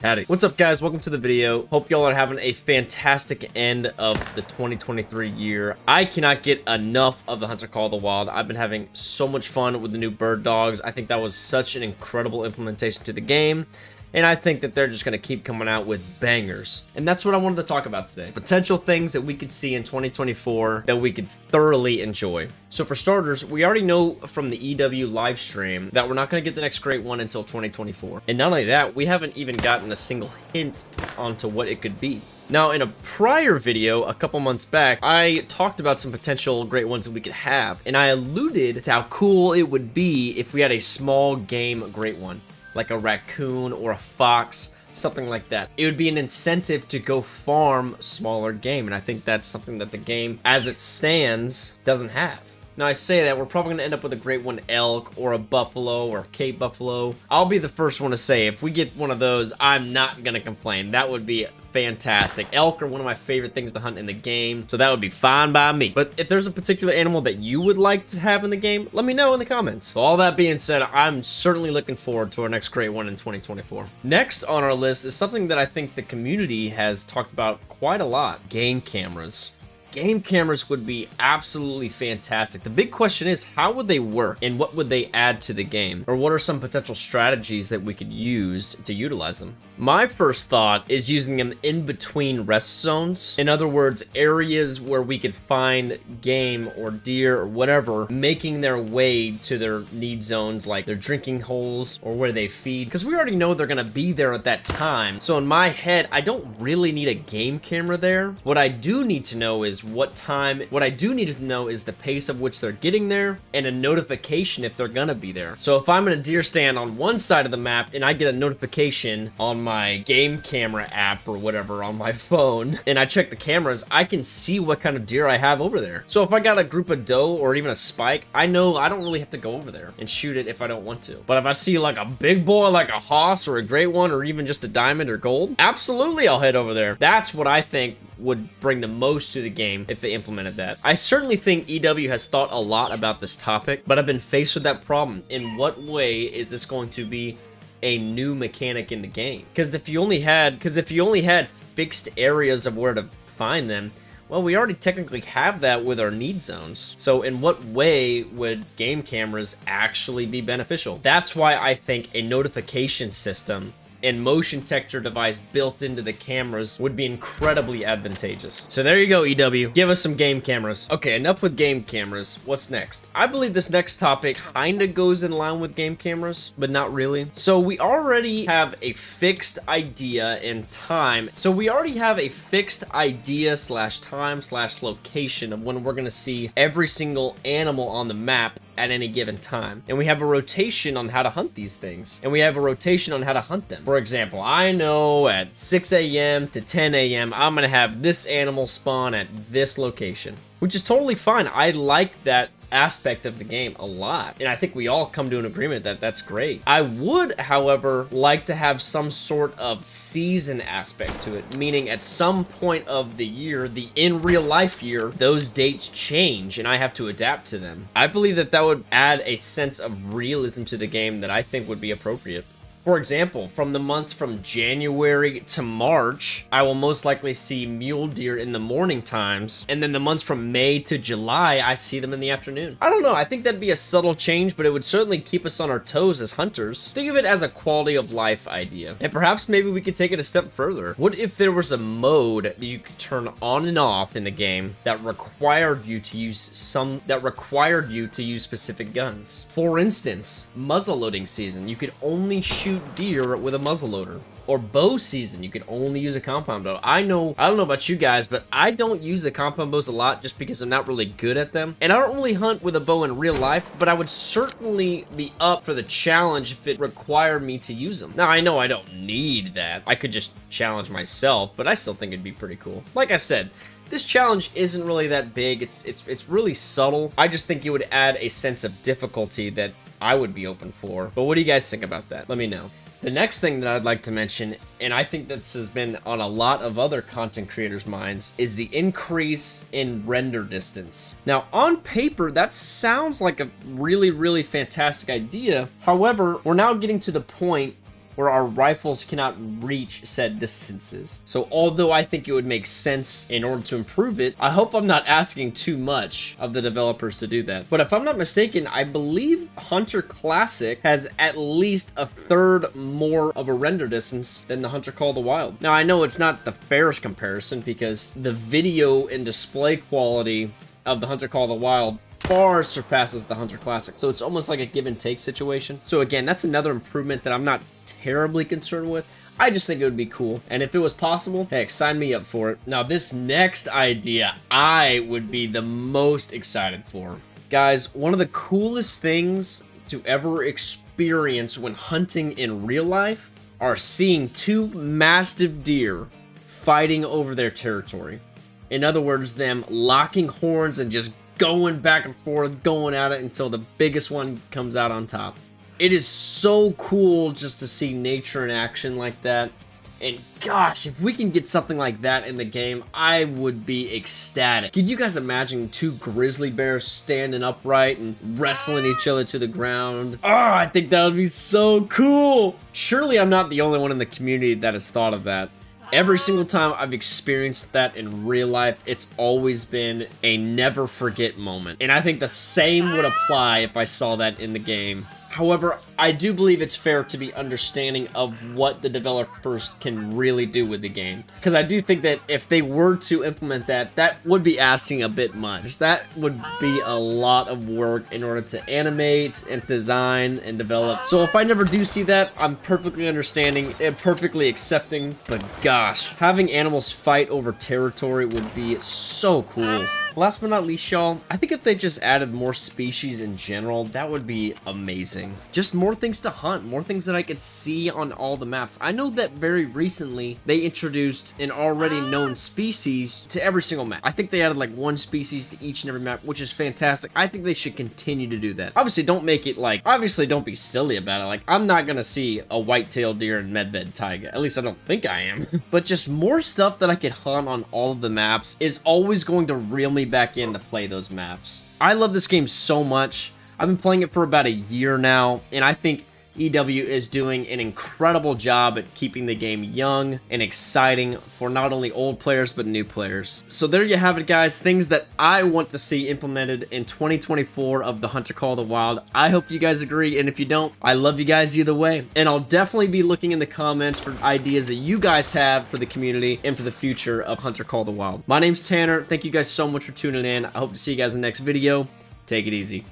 Howdy. What's up, guys? Welcome to the video. Hope y'all are having a fantastic end of the 2023 year. I cannot get enough of the Hunter Call of the Wild. I've been having so much fun with the new bird dogs. I think that was such an incredible implementation to the game. And I think that they're just going to keep coming out with bangers. And that's what I wanted to talk about today. Potential things that we could see in 2024 that we could thoroughly enjoy. So for starters, we already know from the EW live stream that we're not going to get the next great one until 2024. And not only that, we haven't even gotten a single hint onto what it could be. Now, in a prior video, a couple months back, I talked about some potential great ones that we could have. And I alluded to how cool it would be if we had a small game great one, like a raccoon or a fox, something like that. It would be an incentive to go farm smaller game, and I think that's something that the game, as it stands, doesn't have. Now, I say that, we're probably going to end up with a great one elk, or a buffalo, or a Cape buffalo. I'll be the first one to say, if we get one of those, I'm not going to complain. That would be fantastic. Elk are one of my favorite things to hunt in the game, so that would be fine by me. But if there's a particular animal that you would like to have in the game, let me know in the comments. So all that being said, I'm certainly looking forward to our next great one in 2024. Next on our list is something that I think the community has talked about quite a lot: game cameras. Game cameras would be absolutely fantastic. The big question is, how would they work and what would they add to the game? Or what are some potential strategies that we could use to utilize them? My first thought is using them in between rest zones. In other words, areas where we could find game or deer or whatever making their way to their need zones, like their drinking holes or where they feed, because we already know they're gonna be there at that time. So in my head, I don't really need a game camera there. What I do need to know is what I do need to know is the pace of which they're getting there and a notification if they're gonna be there. So if I'm in a deer stand on one side of the map and I get a notification on my game camera app or whatever on my phone and I check the cameras, I can see what kind of deer I have over there. So if I got a group of doe or even a spike, I know I don't really have to go over there and shoot it if I don't want to. But if I see like a big boy like a hoss or a great one or even just a diamond or gold, absolutely I'll head over there. That's what I think would bring the most to the game if they implemented that. I certainly think EW has thought a lot about this topic, but I've been faced with that problem. In what way is this going to be a new mechanic in the game? Because if you only had fixed areas of where to find them, well, we already technically have that with our need zones. So in what way would game cameras actually be beneficial? That's why I think a notification system and motion detector device built into the cameras would be incredibly advantageous. So there you go, EW. Give us some game cameras. Okay, enough with game cameras. What's next? I believe this next topic kinda goes in line with game cameras, but not really. So we already have a fixed idea and time. So we already have a fixed idea slash time slash location of when we're gonna see every single animal on the map at any given time. And we have a rotation on how to hunt these things. And we have a rotation on how to hunt them. For example, I know at 6 a.m. to 10 a.m. I'm gonna have this animal spawn at this location, which is totally fine. I like that aspect of the game a lot, and I think we all come to an agreement that that's great. I would, however, like to have some sort of season aspect to it, meaning at some point of the year, the in real life year, those dates change and I have to adapt to them. I believe that that would add a sense of realism to the game that I think would be appropriate. For example, from the months from January to March, I will most likely see mule deer in the morning times, and then the months from May to July, I see them in the afternoon. I don't know, I think that'd be a subtle change, but it would certainly keep us on our toes as hunters. Think of it as a quality of life idea, and perhaps maybe we could take it a step further. What if there was a mode that you could turn on and off in the game that required you to use specific guns? For instance, muzzleloading season, you could only shoot deer with a muzzleloader. Or bow season, you could only use a compound bow. I don't know about you guys, but I don't use the compound bows a lot just because I'm not really good at them. And I don't really hunt with a bow in real life, but I would certainly be up for the challenge if it required me to use them. Now, I know I don't need that. I could just challenge myself, but I still think it'd be pretty cool. Like I said, this challenge isn't really that big. It's really subtle. I just think it would add a sense of difficulty that I would be open for. But what do you guys think about that? Let me know. The next thing that I'd like to mention, and I think this has been on a lot of other content creators' minds, is the increase in render distance. Now, on paper, that sounds like a really, really fantastic idea. However, we're now getting to the point where our rifles cannot reach said distances. So although I think it would make sense in order to improve it, I hope I'm not asking too much of the developers to do that. But if I'm not mistaken, I believe Hunter Classic has at least a third more of a render distance than the Hunter Call of the Wild. Now, I know it's not the fairest comparison because the video and display quality of the Hunter Call of the Wild far surpasses the Hunter Classic. So it's almost like a give and take situation. So again, that's another improvement that I'm not terribly concerned with. I just think it would be cool. And if it was possible, heck, sign me up for it. Now, this next idea, I would be the most excited for. Guys, one of the coolest things to ever experience when hunting in real life are seeing two mastiff deer fighting over their territory. In other words, them locking horns and just going back and forth, going at it until the biggest one comes out on top. It is so cool just to see nature in action like that. And gosh, if we can get something like that in the game, I would be ecstatic. Could you guys imagine two grizzly bears standing upright and wrestling each other to the ground? Oh, I think that would be so cool. Surely I'm not the only one in the community that has thought of that. Every single time I've experienced that in real life, it's always been a never forget moment. And I think the same would apply if I saw that in the game. However, I do believe it's fair to be understanding of what the developers can really do with the game. Because I do think that if they were to implement that, that would be asking a bit much. That would be a lot of work in order to animate and design and develop. So if I never do see that, I'm perfectly understanding and perfectly accepting. But gosh, having animals fight over territory would be so cool. Last but not least, y'all, I think if they just added more species in general, that would be amazing. Just more things to hunt, more things that I could see on all the maps. I know that very recently, they introduced an already known species to every single map. I think they added like one species to each and every map, which is fantastic. I think they should continue to do that. Obviously, don't make it like, obviously don't be silly about it. Like, I'm not gonna see a white-tailed deer in Medved Taiga. At least I don't think I am. But just more stuff that I could hunt on all of the maps is always going to reel me back in to play those maps. I love this game so much. I've been playing it for about a year now, and I think EW is doing an incredible job at keeping the game young and exciting for not only old players but new players. So there you have it, guys. Things that I want to see implemented in 2024 of the Hunter Call of the Wild. I hope you guys agree, and if you don't, I love you guys either way. And I'll definitely be looking in the comments for ideas that you guys have for the community and for the future of Hunter Call of the Wild. My name's Tanner. Thank you guys so much for tuning in. I hope to see you guys in the next video. Take it easy.